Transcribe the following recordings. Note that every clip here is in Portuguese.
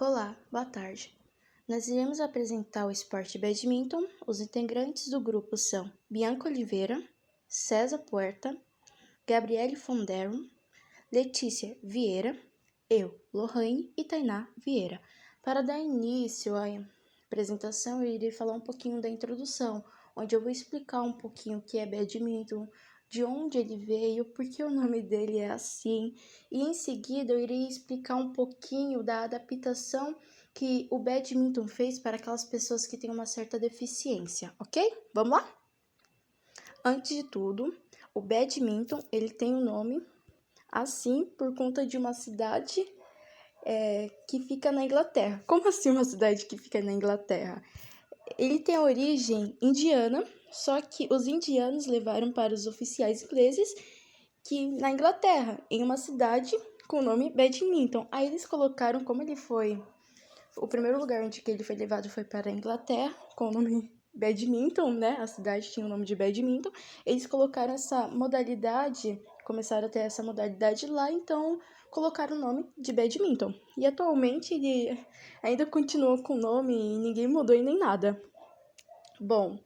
Olá, boa tarde. Nós iremos apresentar o esporte badminton. Os integrantes do grupo são Bianca Oliveira, César Puerta, Gabriele Fondero, Letícia Vieira, eu, Lohane e Tainá Vieira. Para dar início à apresentação, eu irei falar um pouquinho da introdução, onde eu vou explicar um pouquinho o que é badminton, de onde ele veio, por que o nome dele é assim, e em seguida eu irei explicar um pouquinho da adaptação que o badminton fez para aquelas pessoas que têm uma certa deficiência, ok? Vamos lá? Antes de tudo, o badminton ele tem um nome assim por conta de uma cidade que fica na Inglaterra. Como assim uma cidade que fica na Inglaterra? Ele tem a origem indiana, só que os indianos levaram para os oficiais ingleses que na Inglaterra, em uma cidade com o nome Badminton. Aí eles colocaram, como ele foi, o primeiro lugar onde que ele foi levado foi para a Inglaterra, com o nome Badminton, né? A cidade tinha o nome de Badminton. Eles colocaram essa modalidade, começaram a ter essa modalidade lá, então colocaram o nome de Badminton. E atualmente ele ainda continua com o nome e ninguém mudou e nem nada. Bom,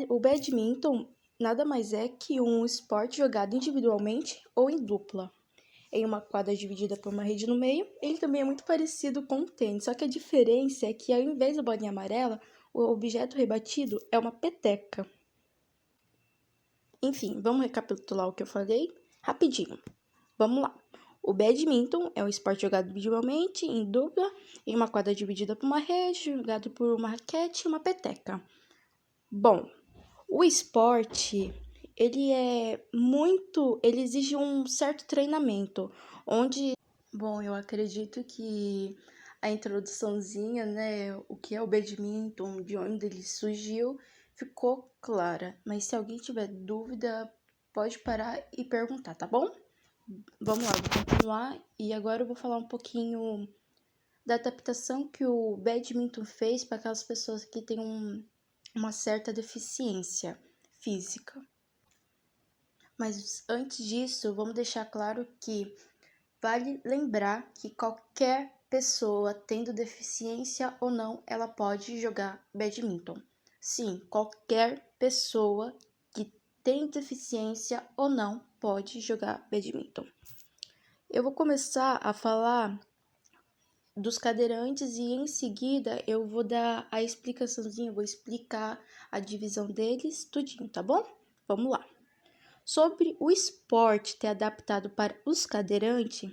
o badminton nada mais é que um esporte jogado individualmente ou em dupla. Em uma quadra dividida por uma rede no meio, ele também é muito parecido com o tênis, só que a diferença é que ao invés da bolinha amarela, o objeto rebatido é uma peteca. Enfim, vamos recapitular o que eu falei rapidinho. Vamos lá. O badminton é um esporte jogado individualmente, em dupla, em uma quadra dividida por uma rede, jogado por uma raquete e uma peteca. Bom, o esporte, ele exige um certo treinamento, onde, bom, eu acredito que a introduçãozinha, né, o que é o badminton, de onde ele surgiu, ficou clara. Mas se alguém tiver dúvida, pode parar e perguntar, tá bom? Vamos lá, vou continuar e agora eu vou falar um pouquinho da adaptação que o badminton fez para aquelas pessoas que têm uma certa deficiência física. Mas antes disso, vamos deixar claro que vale lembrar que qualquer pessoa, tendo deficiência ou não, ela pode jogar badminton. Sim, qualquer pessoa que tem deficiência ou não pode jogar badminton. Eu vou começar a falar dos cadeirantes e em seguida eu vou dar a explicaçãozinha, vou explicar a divisão deles, tudinho, tá bom? Vamos lá. Sobre o esporte ter adaptado para os cadeirantes,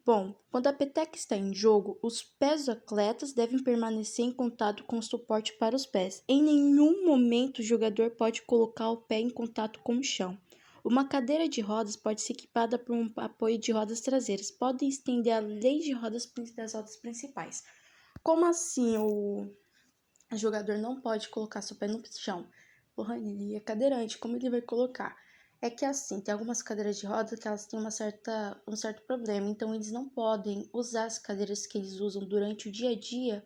bom, quando a peteca está em jogo, os pés dos atletas devem permanecer em contato com o suporte para os pés. Em nenhum momento o jogador pode colocar o pé em contato com o chão. Uma cadeira de rodas pode ser equipada por um apoio de rodas traseiras. Podem estender além de das rodas principais. Como assim o jogador não pode colocar seu pé no chão? Lohane, ele é cadeirante, como ele vai colocar? É que assim, tem algumas cadeiras de rodas que elas têm um certo problema, então eles não podem usar as cadeiras que eles usam durante o dia a dia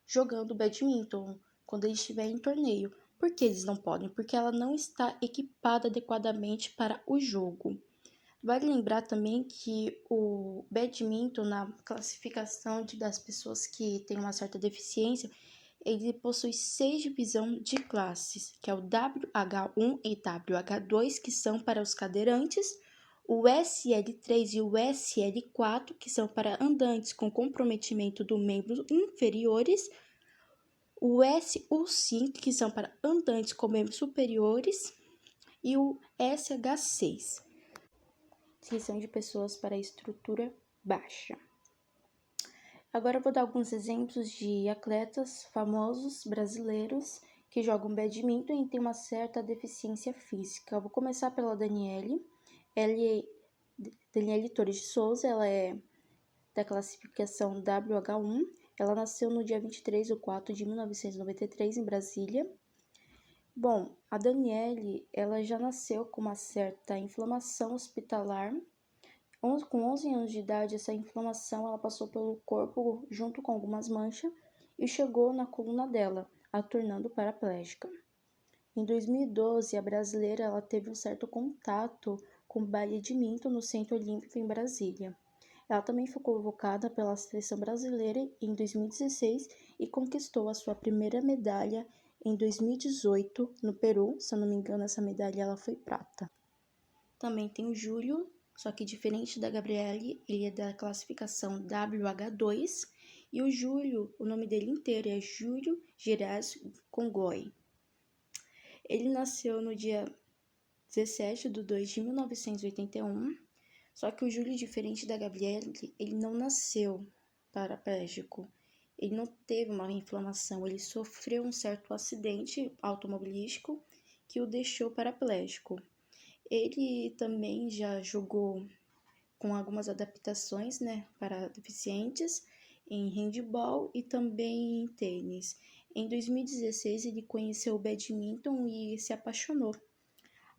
jogando badminton, quando eles estiverem em torneio. Por que eles não podem? Porque ela não está equipada adequadamente para o jogo. Vale lembrar também que o badminton, na classificação das pessoas que têm uma certa deficiência, ele possui 6 divisões de classes, que é o WH1 e WH2, que são para os cadeirantes, o SL3 e o SL4, que são para andantes com comprometimento do membro inferiores, o SU5, que são para andantes com membros superiores, e o SH6, que são de pessoas para estrutura baixa. Agora eu vou dar alguns exemplos de atletas famosos brasileiros que jogam badminton e têm uma certa deficiência física. Eu vou começar pela Daniele. Daniele Torres de Souza, ela é da classificação WH1. Ela nasceu no dia 23 de 4 de 1993 em Brasília. Bom, a Daniele, ela já nasceu com uma certa inflamação hospitalar. Com 11 anos de idade, essa inflamação ela passou pelo corpo junto com algumas manchas e chegou na coluna dela, a tornando paraplégica. Em 2012, a brasileira ela teve um certo contato com o badminton no Centro Olímpico em Brasília. Ela também foi convocada pela seleção brasileira em 2016 e conquistou a sua primeira medalha em 2018 no Peru. Se eu não me engano, essa medalha ela foi prata. Também tem o Júlio, só que diferente da Gabriele, ele é da classificação WH2. E o Júlio, o nome dele inteiro é Júlio Geras Congoy. Ele nasceu no dia 17 de 2 de 1981. Só que o Júlio, diferente da Gabriele, ele não nasceu paraplégico. Ele não teve uma inflamação, ele sofreu um certo acidente automobilístico que o deixou paraplégico. Ele também já jogou com algumas adaptações, para deficientes em handebol e também em tênis. Em 2016, ele conheceu o badminton e se apaixonou.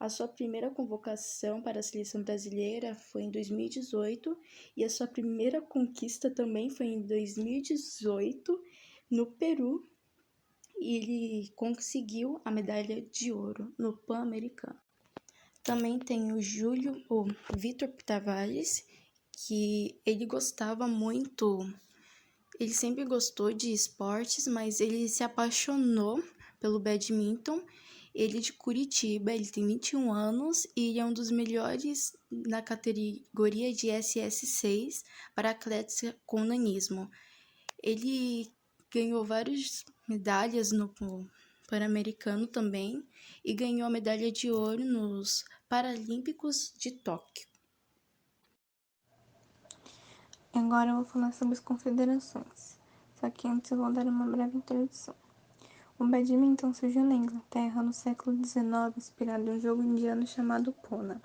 A sua primeira convocação para a seleção brasileira foi em 2018 e a sua primeira conquista também foi em 2018 no Peru, e ele conseguiu a medalha de ouro no Pan-Americano. Também tem o Vitor Tavares, que ele gostava muito, ele sempre gostou de esportes, mas ele se apaixonou pelo badminton. Ele é de Curitiba, ele tem 21 anos e ele é um dos melhores na categoria de SS6 para atletas com nanismo. Ele ganhou várias medalhas no Pan-Americano também e ganhou a medalha de ouro nos Paralímpicos de Tóquio. Agora eu vou falar sobre as confederações, só que antes eu vou dar uma breve introdução. O badminton surgiu na Inglaterra no século XIX, inspirado em um jogo indiano chamado Pona.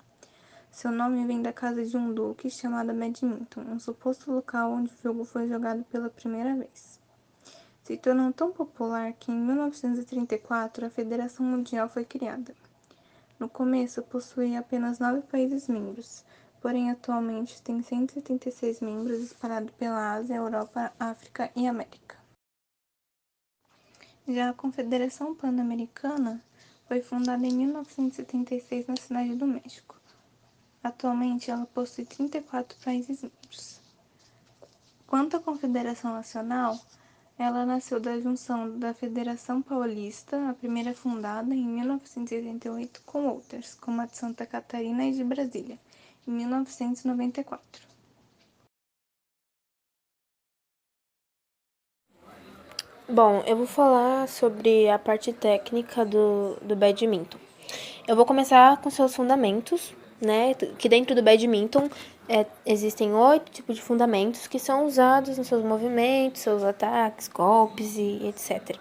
Seu nome vem da casa de um duque chamado Badminton, um suposto local onde o jogo foi jogado pela primeira vez. Se tornou tão popular que em 1934 a Federação Mundial foi criada. No começo possuía apenas 9 países membros, porém atualmente tem 176 membros espalhados pela Ásia, Europa, África e América. Já a Confederação Pan-Americana foi fundada em 1976 na Cidade do México. Atualmente ela possui 34 países membros. Quanto à Confederação Nacional, ela nasceu da junção da Federação Paulista, a primeira fundada em 1988, com outras, como a de Santa Catarina e de Brasília, em 1994. Bom, eu vou falar sobre a parte técnica do badminton. Eu vou começar com seus fundamentos, né? Que dentro do badminton existem 8 tipos de fundamentos que são usados nos seus movimentos, seus ataques, golpes e etc.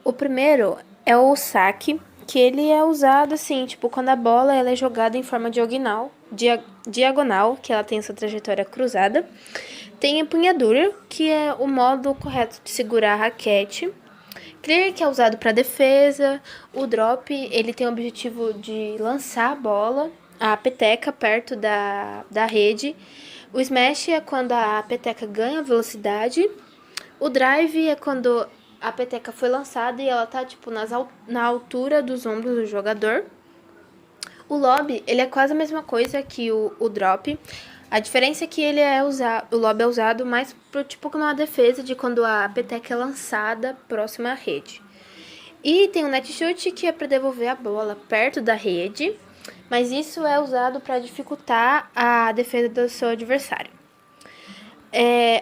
O primeiro é o saque, que ele é usado assim, tipo, quando a bola ela é jogada em forma diagonal, que ela tem essa trajetória cruzada. Tem a empunhadura, que é o modo correto de segurar a raquete. Clear, que é usado para defesa. O drop, ele tem o objetivo de lançar a bola, a peteca, perto da rede. O smash é quando a peteca ganha velocidade. O drive é quando a peteca foi lançada e ela tá, tipo, na altura dos ombros do jogador. O lob, ele é quase a mesma coisa que o drop. A diferença é que o lob é usado mais tipo como uma defesa de quando a peteca é lançada próxima à rede. E tem o net shoot, que é para devolver a bola perto da rede, mas isso é usado para dificultar a defesa do seu adversário.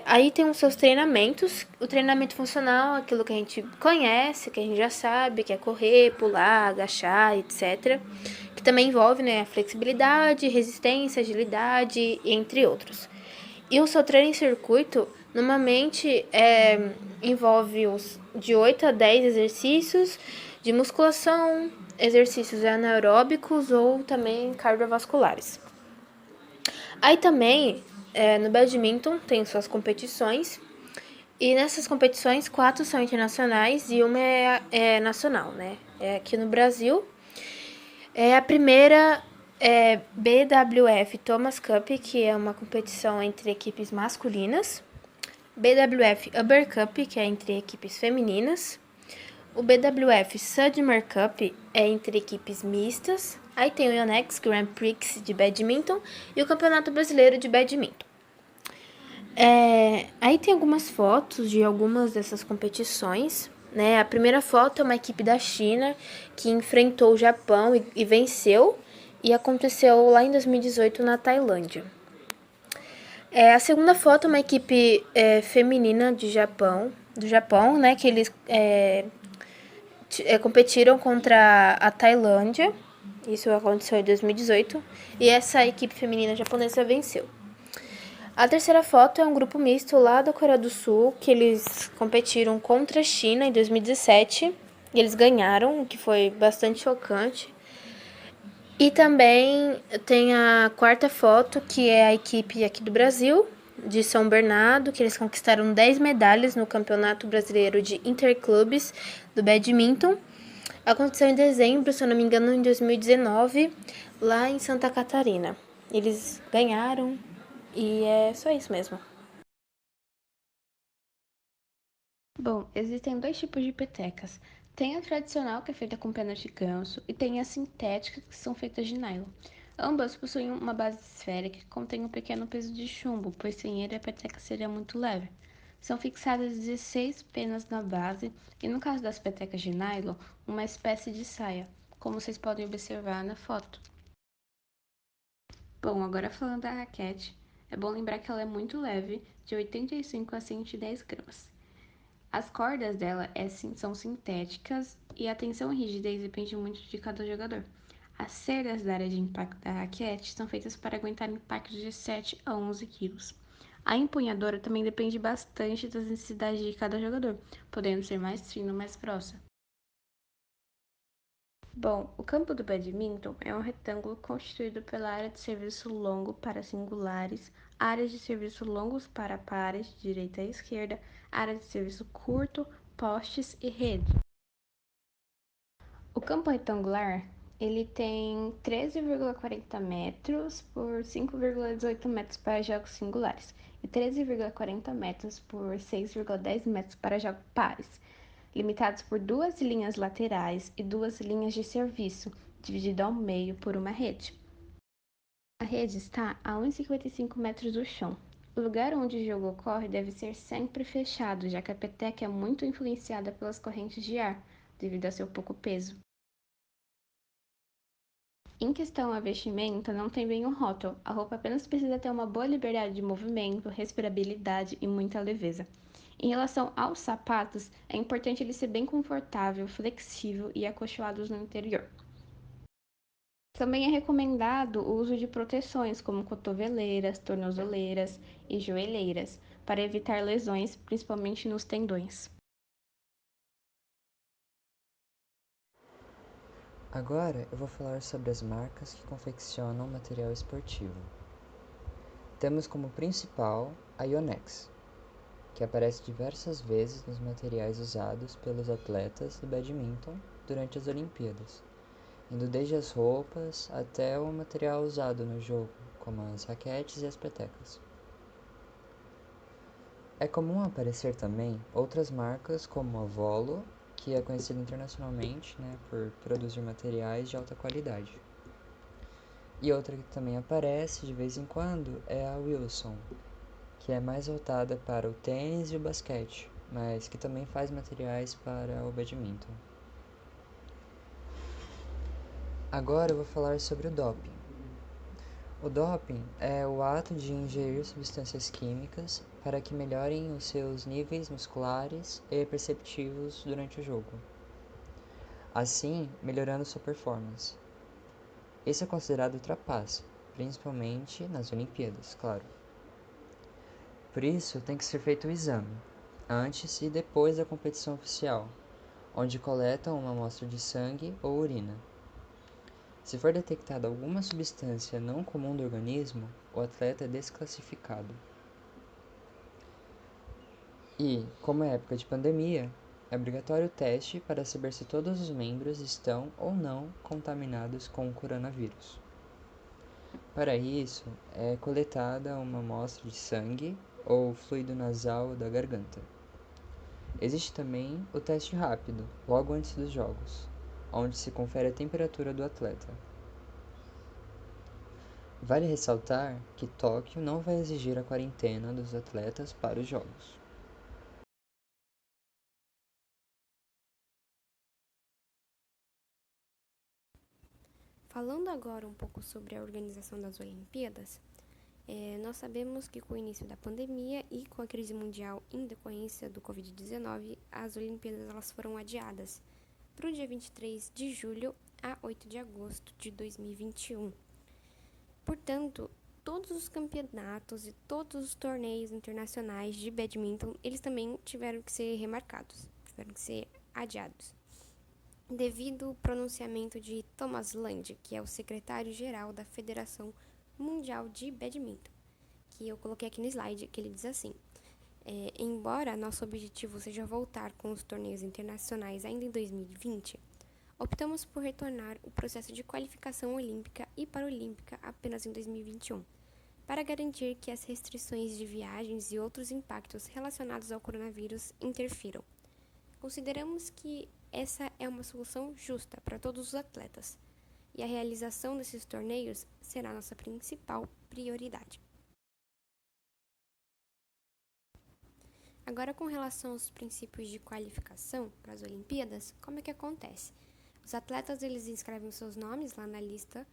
Aí tem os seus treinamentos. O treinamento funcional, aquilo que a gente conhece, que a gente já sabe, que é correr, pular, agachar, etc. Que também envolve, a flexibilidade, resistência, agilidade, entre outros. E o seu treino em circuito, normalmente, envolve de 8 a 10 exercícios de musculação, exercícios anaeróbicos ou também cardiovasculares. Aí também, no badminton, tem suas competições. E nessas competições, 4 são internacionais e uma é nacional, né? Aqui no Brasil. A primeira é BWF Thomas Cup, que é uma competição entre equipes masculinas. BWF Uber Cup, que é entre equipes femininas. O BWF Sudmer Cup é entre equipes mistas. Aí tem o Yonex Grand Prix de badminton e o Campeonato Brasileiro de Badminton. Aí tem algumas fotos de algumas dessas competições, né? A primeira foto é uma equipe da China que enfrentou o Japão e venceu, e aconteceu lá em 2018 na Tailândia. A segunda foto é uma equipe feminina do Japão, né? Que eles competiram contra a Tailândia. Isso aconteceu em 2018. E essa equipe feminina japonesa venceu. A terceira foto é um grupo misto lá da Coreia do Sul, que eles competiram contra a China em 2017. E eles ganharam, o que foi bastante chocante. E também tem a quarta foto, que é a equipe aqui do Brasil, de São Bernardo, que eles conquistaram 10 medalhas no Campeonato Brasileiro de Interclubes do Badminton. Aconteceu em dezembro, se eu não me engano, em 2019, lá em Santa Catarina. Eles ganharam e é só isso mesmo. Bom, existem dois tipos de petecas. Tem a tradicional, que é feita com penas de ganso, e tem as sintéticas, que são feitas de nylon. Ambas possuem uma base esférica que contém um pequeno peso de chumbo, pois sem ele a peteca seria muito leve. São fixadas 16 penas na base e, no caso das petecas de nylon, uma espécie de saia, como vocês podem observar na foto. Bom, agora falando da raquete, é bom lembrar que ela é muito leve, de 85 a 110 gramas. As cordas dela são sintéticas e a tensão e rigidez depende muito de cada jogador. As cerdas da área de impacto da raquete são feitas para aguentar impactos de 7 a 11 kg. A empunhadora também depende bastante das necessidades de cada jogador, podendo ser mais fina ou mais grossa. Bom, o campo do badminton é um retângulo constituído pela área de serviço longo para singulares, áreas de serviço longos para pares, de direita a esquerda, área de serviço curto, postes e rede. O campo retangular, ele tem 13,40 metros por 5,18 metros para jogos singulares e 13,40 metros por 6,10 metros para jogos pares, limitados por duas linhas laterais e duas linhas de serviço, dividido ao meio por uma rede. A rede está a 1,55 metros do chão. O lugar onde o jogo ocorre deve ser sempre fechado, já que a peteca é muito influenciada pelas correntes de ar, devido a seu pouco peso. Em questão a vestimenta, não tem bem um rótulo. A roupa apenas precisa ter uma boa liberdade de movimento, respirabilidade e muita leveza. Em relação aos sapatos, é importante ele ser bem confortável, flexível e acolchoados no interior. Também é recomendado o uso de proteções como cotoveleiras, tornozeleiras e joelheiras, para evitar lesões, principalmente nos tendões. Agora eu vou falar sobre as marcas que confeccionam material esportivo. Temos como principal a Yonex, que aparece diversas vezes nos materiais usados pelos atletas do badminton durante as Olimpíadas, indo desde as roupas até o material usado no jogo, como as raquetes e as petecas. É comum aparecer também outras marcas como a Volo, que é conhecida internacionalmente, por produzir materiais de alta qualidade. E outra que também aparece de vez em quando é a Wilson, que é mais voltada para o tênis e o basquete, mas que também faz materiais para o badminton. Agora eu vou falar sobre o doping. O doping é o ato de ingerir substâncias químicas para que melhorem os seus níveis musculares e perceptivos durante o jogo, assim melhorando sua performance. Esse é considerado trapaça, principalmente nas Olimpíadas, claro. Por isso, tem que ser feito o exame, antes e depois da competição oficial, onde coletam uma amostra de sangue ou urina. Se for detectada alguma substância não comum do organismo, o atleta é desclassificado. E, como é época de pandemia, é obrigatório o teste para saber se todos os membros estão ou não contaminados com o coronavírus. Para isso, é coletada uma amostra de sangue ou fluido nasal da garganta. Existe também o teste rápido, logo antes dos jogos, onde se confere a temperatura do atleta. Vale ressaltar que Tóquio não vai exigir a quarentena dos atletas para os Jogos. Falando agora um pouco sobre a organização das Olimpíadas, nós sabemos que com o início da pandemia e com a crise mundial em decorrência do Covid-19, as Olimpíadas elas foram adiadas para o dia 23 de julho a 8 de agosto de 2021. Portanto, todos os campeonatos e todos os torneios internacionais de badminton, eles também tiveram que ser remarcados, tiveram que ser adiados, devido ao pronunciamento de Thomas Land, que é o secretário-geral da Federação Mundial de Badminton, que eu coloquei aqui no slide, que ele diz assim: embora nosso objetivo seja voltar com os torneios internacionais ainda em 2020, optamos por retornar o processo de qualificação olímpica e paralímpica apenas em 2021, para garantir que as restrições de viagens e outros impactos relacionados ao coronavírus interfiram. Consideramos que essa é uma solução justa para todos os atletas, e a realização desses torneios será nossa principal prioridade. Agora, com relação aos princípios de qualificação para as Olimpíadas, como é que acontece? Os atletas eles inscrevem os seus nomes lá na lista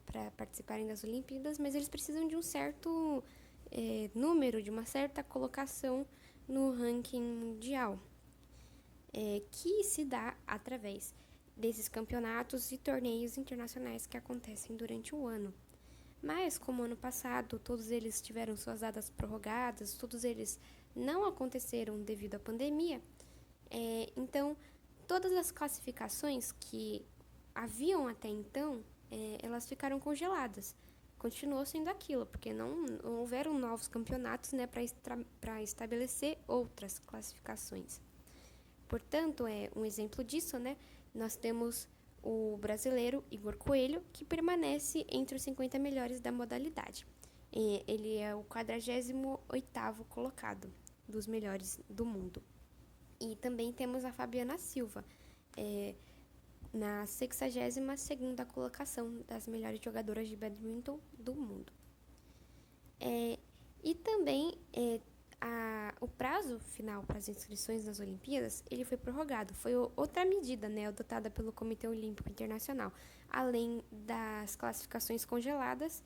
para participarem das Olimpíadas, mas eles precisam de um certo número, de uma certa colocação no ranking mundial, que se dá através desses campeonatos e torneios internacionais que acontecem durante o ano. Mas, como ano passado todos eles tiveram suas datas prorrogadas, todos eles não aconteceram devido à pandemia, então todas as classificações que haviam até então, elas ficaram congeladas. Continuou sendo aquilo, porque não houveram novos campeonatos, né, para estabelecer outras classificações. Portanto, um exemplo disso, né, nós temos o brasileiro Igor Coelho, que permanece entre os 50 melhores da modalidade. Ele é o 48º colocado dos melhores do mundo. E também temos a Fabiana Silva, na 62ª colocação das melhores jogadoras de badminton do mundo. E também o prazo final para as inscrições nas Olimpíadas ele foi prorrogado. Foi outra medida, né, adotada pelo Comitê Olímpico Internacional. Além das classificações congeladas,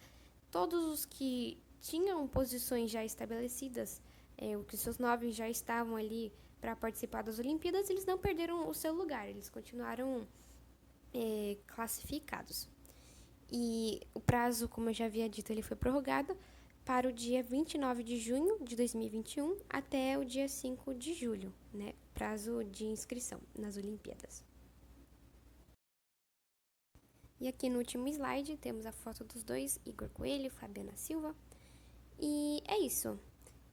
todos os que tinham posições já estabelecidas, que seus nomes já estavam ali para participar das Olimpíadas, eles não perderam o seu lugar, eles continuaram classificados. E o prazo, como eu já havia dito, ele foi prorrogado para o dia 29 de junho de 2021 até o dia 5 de julho, né? Prazo de inscrição nas Olimpíadas. E aqui no último slide temos a foto dos dois, Igor Coelho e Fabiana Silva. E é isso.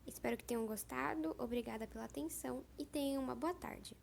Espero que tenham gostado, obrigada pela atenção e tenham uma boa tarde.